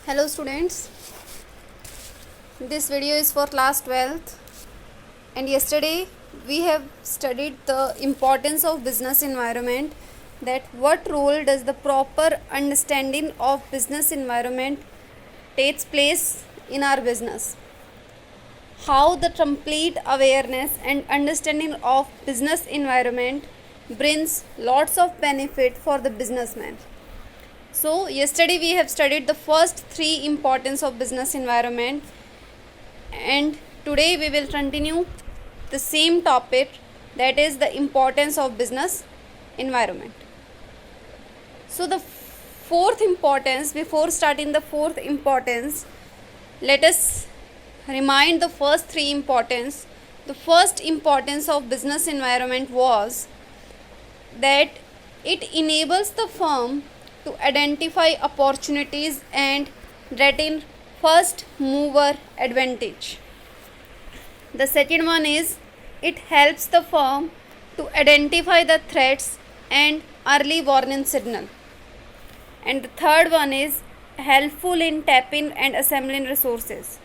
Hello students, this video is for class 12th and yesterday we have studied the importance of business environment, that what role does the proper understanding of business environment takes place in our business, how the complete awareness and understanding of business environment brings lots of benefit for the businessman. So yesterday we have studied the first three importance of business environment, and today we will continue the same topic, that is the importance of business environment. So the fourth importance, before starting the fourth importance, let us remind the first three importance. The first importance of business environment was that it enables the firm to identify opportunities and retain first mover advantage. The second one is it helps the firm to identify the threats and early warning signal. And the third one is helpful in tapping and assembling resources.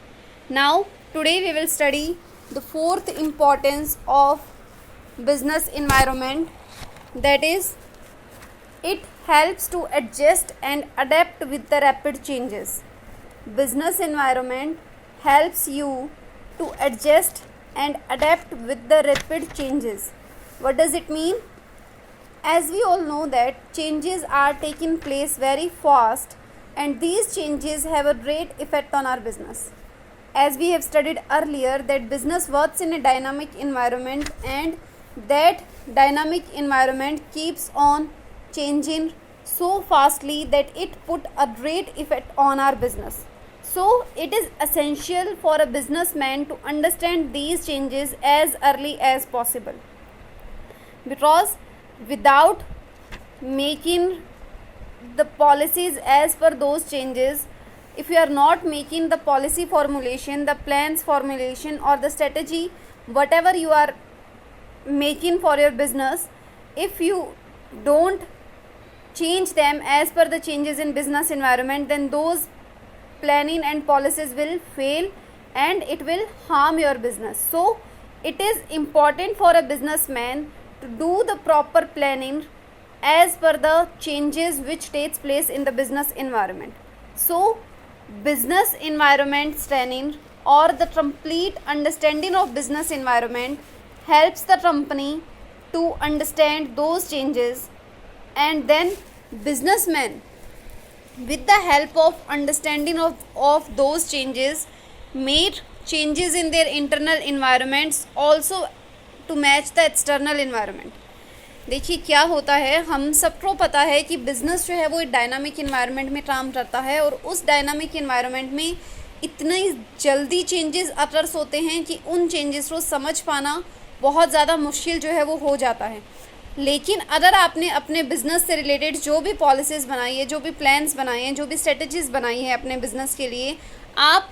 Now today we will study the fourth importance of business environment, that is it helps to adjust and adapt with the rapid changes. Business environment helps you to adjust and adapt with the rapid changes. What does it mean? As we all know that changes are taking place very fast, and these changes have a great effect on our business. As we have studied earlier, that business works in a dynamic environment, and that dynamic environment keeps on changing so fastly that it put a great effect on our business. So it is essential for a businessman to understand these changes as early as possible, because without making the policies as per those changes, if you are not making the policy formulation, the plans formulation, or the strategy, whatever you are making for your business, if you don't change them as per the changes in business environment, then those planning and policies will fail and it will harm your business. So it is important for a businessman to do the proper planning as per the changes which takes place in the business environment. So business environment training or the complete understanding of business environment helps the company to understand those changes, and then businessmen, with the help of understanding of those changes, made changes in their internal environments also to match the external environment. देखिए क्या होता है, हम सबको पता है कि business जो है वो एक डायनामिक इन्वायरमेंट में काम करता है, और उस डायनामिक इन्वायरमेंट में इतनी जल्दी चेंजेस अटर्स होते हैं कि उन चेंजेस को समझ पाना बहुत ज़्यादा मुश्किल जो है वो हो जाता है. लेकिन अगर आपने अपने बिज़नेस से रिलेटेड जो भी पॉलिसीज़ बनाई है, जो भी प्लान्स बनाए हैं, जो भी स्ट्रेटजीज़ बनाई है अपने बिज़नेस के लिए, आप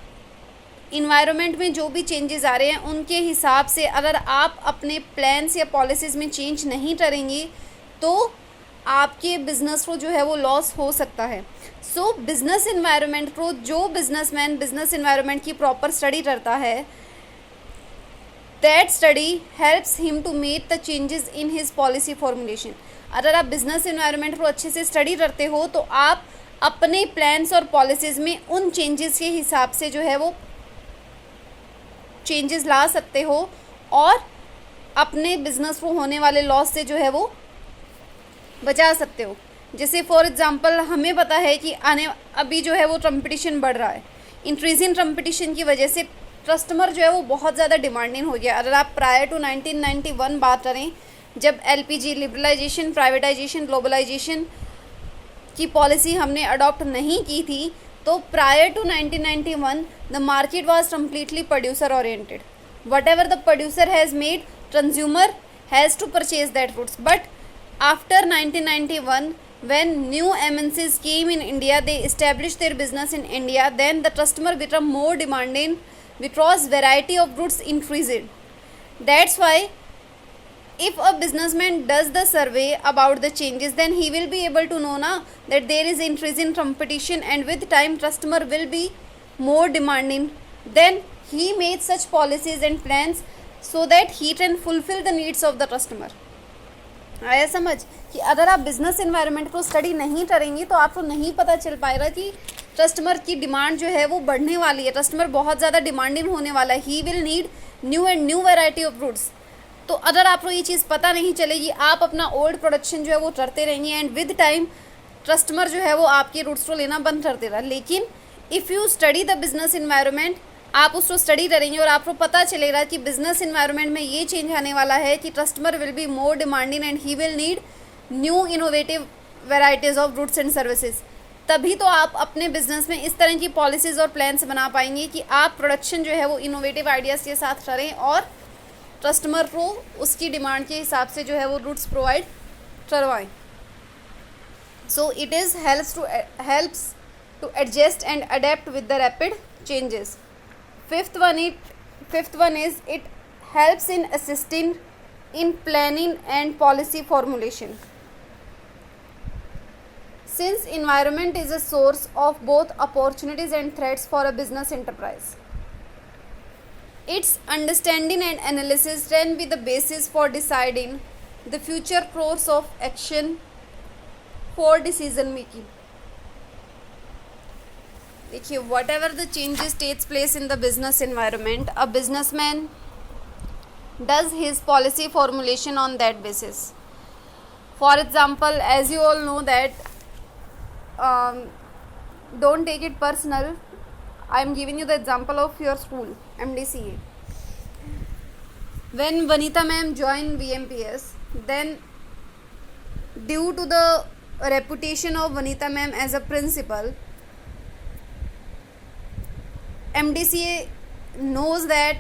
इन्वायरमेंट में जो भी चेंजेस आ रहे हैं उनके हिसाब से अगर आप अपने प्लान्स या पॉलिसीज़ में चेंज नहीं करेंगे तो आपके बिज़नेस को जो है वो लॉस हो सकता है. सो बिज़नेस इन्वायरमेंट को जो बिज़नेसमैन बिज़नेस इन्वायरमेंट की प्रॉपर स्टडी करता है, that study helps him to make the changes in his policy formulation. अगर आप बिजनेस एनवायरनमेंट को अच्छे से स्टडी करते हो तो आप अपने प्लान्स और पॉलिसीज़ में उन चेंजेस के हिसाब से जो है वो चेंजेस ला सकते हो और अपने बिजनेस को होने वाले लॉस से जो है वो बचा सकते हो. जैसे फॉर एग्जांपल हमें पता है कि अभी जो है वो कंपटीशन बढ़ रहा है. इंक्रीजिंग कंपटीशन की वजह से कस्टमर जो है वो बहुत ज़्यादा डिमांडिंग हो गया. अगर आप प्रायर टू 1991 बात करें, जब एलपीजी लिबरलाइजेशन, प्राइवेटाइजेशन, ग्लोबलाइजेशन की पॉलिसी हमने अडॉप्ट नहीं की थी, तो prior to 1991 the market was completely producer oriented. Whatever the producer has made, consumer has to purchase that goods. But after 1991, when new MNCs came in India, they established their business in India, then the customer become more demanding because variety of goods increased. That's why if a businessman does the survey about the changes, then he will be able to know na that there is increase in competition, and with time customer will be more demanding. Then he made such policies and plans so that he can fulfill the needs of the customer. आया समझ कि अगर आप business environment को study नहीं करेंगे तो आपको नहीं पता चल पाएगा कि कस्टमर की डिमांड जो है वो बढ़ने वाली है, कस्टमर बहुत ज़्यादा डिमांडिंग होने वाला है, he will need new and new variety of fruits. तो अगर आपको ये चीज़ पता नहीं चलेगी, आप अपना ओल्ड प्रोडक्शन जो है वो करते रहेंगे, एंड विद टाइम कस्टमर जो है वो आपके रूट्स को लेना बंद कर देगा. लेकिन if you study the business environment, आप उसको स्टडी करेंगे और आपको पता चलेगा कि बिजनेस इन्वायरमेंट में ये चेंज आने वाला है कि customer will be more demanding and he will need new innovative varieties of goods and services. तभी तो आप अपने बिजनेस में इस तरह की पॉलिसीज़ और प्लान्स बना पाएंगे कि आप प्रोडक्शन जो है वो इनोवेटिव आइडियाज़ के साथ करें और कस्टमर को उसकी डिमांड के हिसाब से जो है वो गुड्स प्रोवाइड करवाएं. So it is helps to adjust and adapt with the rapid changes. Fifth one is it helps in assisting in planning and policy formulation. Since environment is a source of both opportunities and threats for a business enterprise, its understanding and analysis can be the basis for deciding the future course of action for decision making. देखिए, whatever the changes takes place in the business environment, a businessman does his policy formulation on that basis. For example, as you all know that, don't take it personal, I am giving you the example of your school MDCA. When Vanita ma'am joined VMPS, then due to the reputation of Vanita ma'am as a principal, MDCA knows that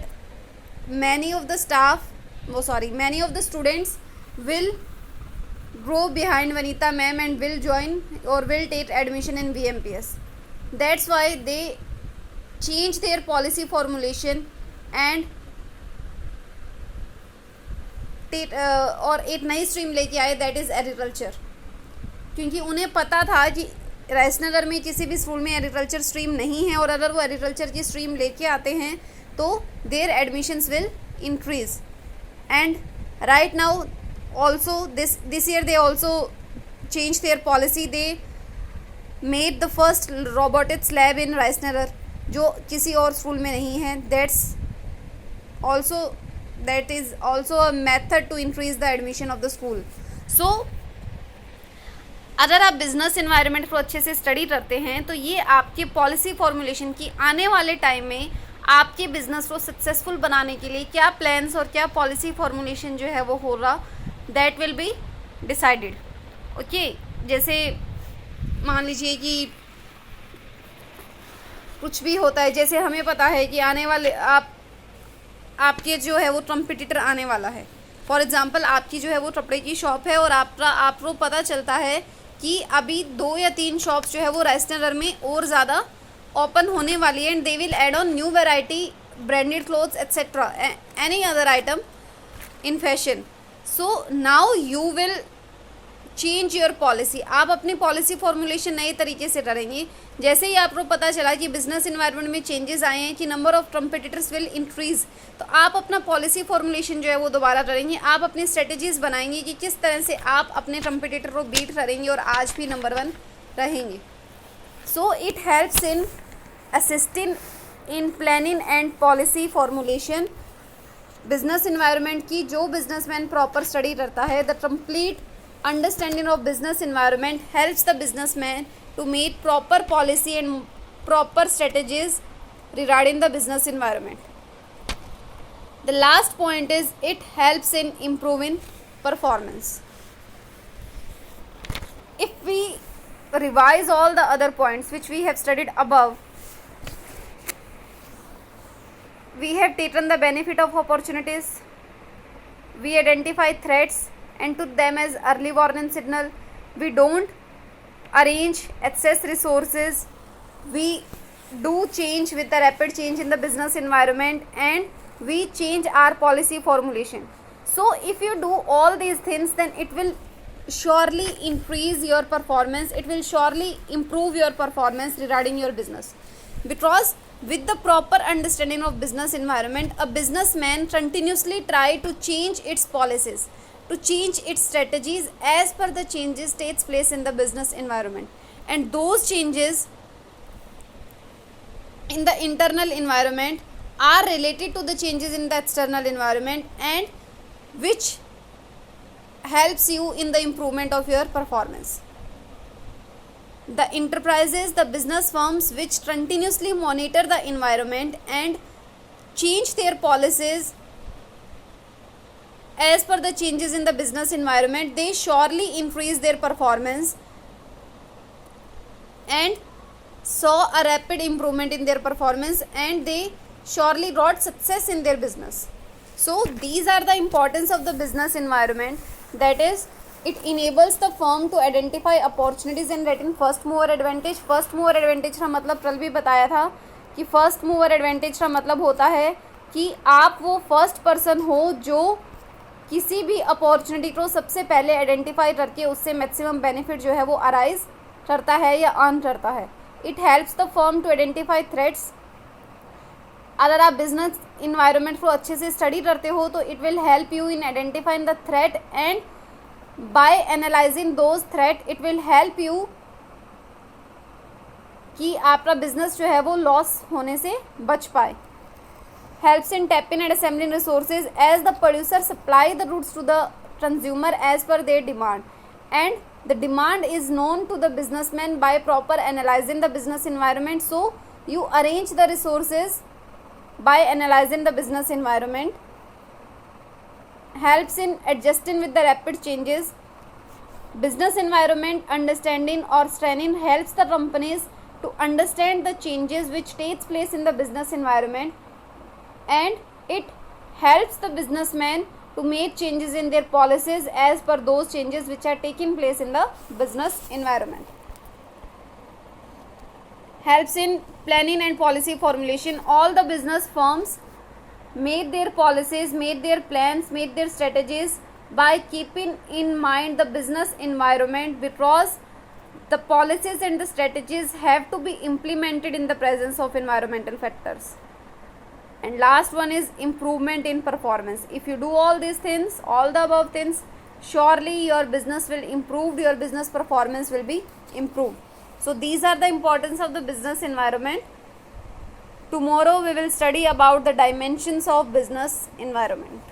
many of the students will grow behind Vanita ma'am and will join or will take admission in VMPS. That's why they change their policy formulation and और एक नई stream लेके आए, that is agriculture. क्योंकि उन्हें पता था कि राजनगर में किसी भी स्कूल में एग्रीकल्चर स्ट्रीम नहीं है, और अगर वो एग्रीकल्चर की स्ट्रीम लेके आते हैं तो their admissions will increase. And right now also this year they also change their policy. They made the first robotics lab in Rajnagar, जो किसी और स्कूल में नहीं है. that is also a method to increase the admission of the school. So अगर आप business environment को अच्छे से स्टडी करते हैं तो ये आपके पॉलिसी फॉर्मुलेशन की आने वाले टाइम में आपके बिजनेस को सक्सेसफुल बनाने के लिए क्या प्लान्स और क्या पॉलिसी फॉर्मुलेशन जो है वो होगा, that will be decided. Okay, जैसे मान लीजिए कि कुछ भी होता है, जैसे हमें पता है कि आने वाले आपके जो है वो कॉम्पिटिटर आने वाला है. फॉर एग्जांपल, आपकी जो है वो कपड़े की शॉप है और आपको पता चलता है कि अभी 2 या 3 शॉप्स जो है वो राजनगर में और ज़्यादा ओपन होने वाली है, and they will add on new variety, branded clothes etcetera, any other item in fashion. So now you will change your policy. आप अपनी पॉलिसी फॉर्मुलेशन नए तरीके से करेंगे. जैसे ही आपको पता चला कि बिजनेस इन्वायरमेंट में चेंजेस आए हैं, कि number of competitors will increase, तो आप अपना पॉलिसी फॉर्मुलेशन जो है वो दोबारा करेंगे. आप अपनी स्ट्रेटजीज़ बनाएंगे कि किस तरह से आप अपने कॉम्पिटिटर को बीट करेंगे और आज भी नंबर 1 रहेंगे. So it helps in assisting in planning and policy formulation. Business environment की जो बिजनेसमैन प्रॉपर स्टडी करता है, the complete understanding of business environment helps the businessman to make proper policy and proper strategies regarding the business environment. The last point is it helps in improving performance. If we revise all the other points which we have studied above, we have taken the benefit of opportunities, we identify threats and took them as early warning signal. We don't arrange excess resources. We do change with the rapid change in the business environment, and we change our policy formulation. So if you do all these things, then it will surely increase your performance, it will surely improve your performance regarding your business. Because with the proper understanding of business environment, a businessman continuously try to change its policies, to change its strategies as per the changes takes place in the business environment. And those changes in the internal environment are related to the changes in the external environment, and which helps you in the improvement of your performance. The enterprises, the business firms which continuously monitor the environment and change their policies as per the changes in the business environment, they surely increase their performance and saw a rapid improvement in their performance, and they surely got success in their business. So these are the importance of the business environment. That is, it enables the firm to identify opportunities and retain first mover advantage. First mover advantage का मतलब कल भी बताया था कि first mover advantage का मतलब होता है कि आप वो फर्स्ट पर्सन हो जो किसी भी अपॉर्चुनिटी को सबसे पहले आइडेंटिफाई करके उससे मैक्सिमम बेनिफिट जो है वो अराइज करता है या अर्न करता है. It helps the firm to identify threats. अगर आप बिजनेस इन्वायरमेंट को अच्छे से स्टडी करते हो तो it will help you in identifying the threat, and by analysing those threat it will help you कि आपका बिजनेस जो है वो लॉस होने से बच पाए. Helps in tapping and assembling resources as the producer supply the goods to the consumer as per their demand, and the demand is known to the businessman by proper analyzing the business environment. So you arrange the resources by analyzing the business environment. Helps in adjusting with the rapid changes. Business environment understanding or training helps the companies to understand the changes which takes place in the business environment, and it helps the businessman to make changes in their policies as per those changes which are taking place in the business environment. Helps in planning and policy formulation. All the business firms made their policies, made their plans, made their strategies by keeping in mind the business environment, because the policies and the strategies have to be implemented in the presence of environmental factors. And last one is improvement in performance. If you do all these things, all the above things, surely your business will improve, your business performance will be improved. So these are the importance of the business environment. Tomorrow we will study about the dimensions of business environment.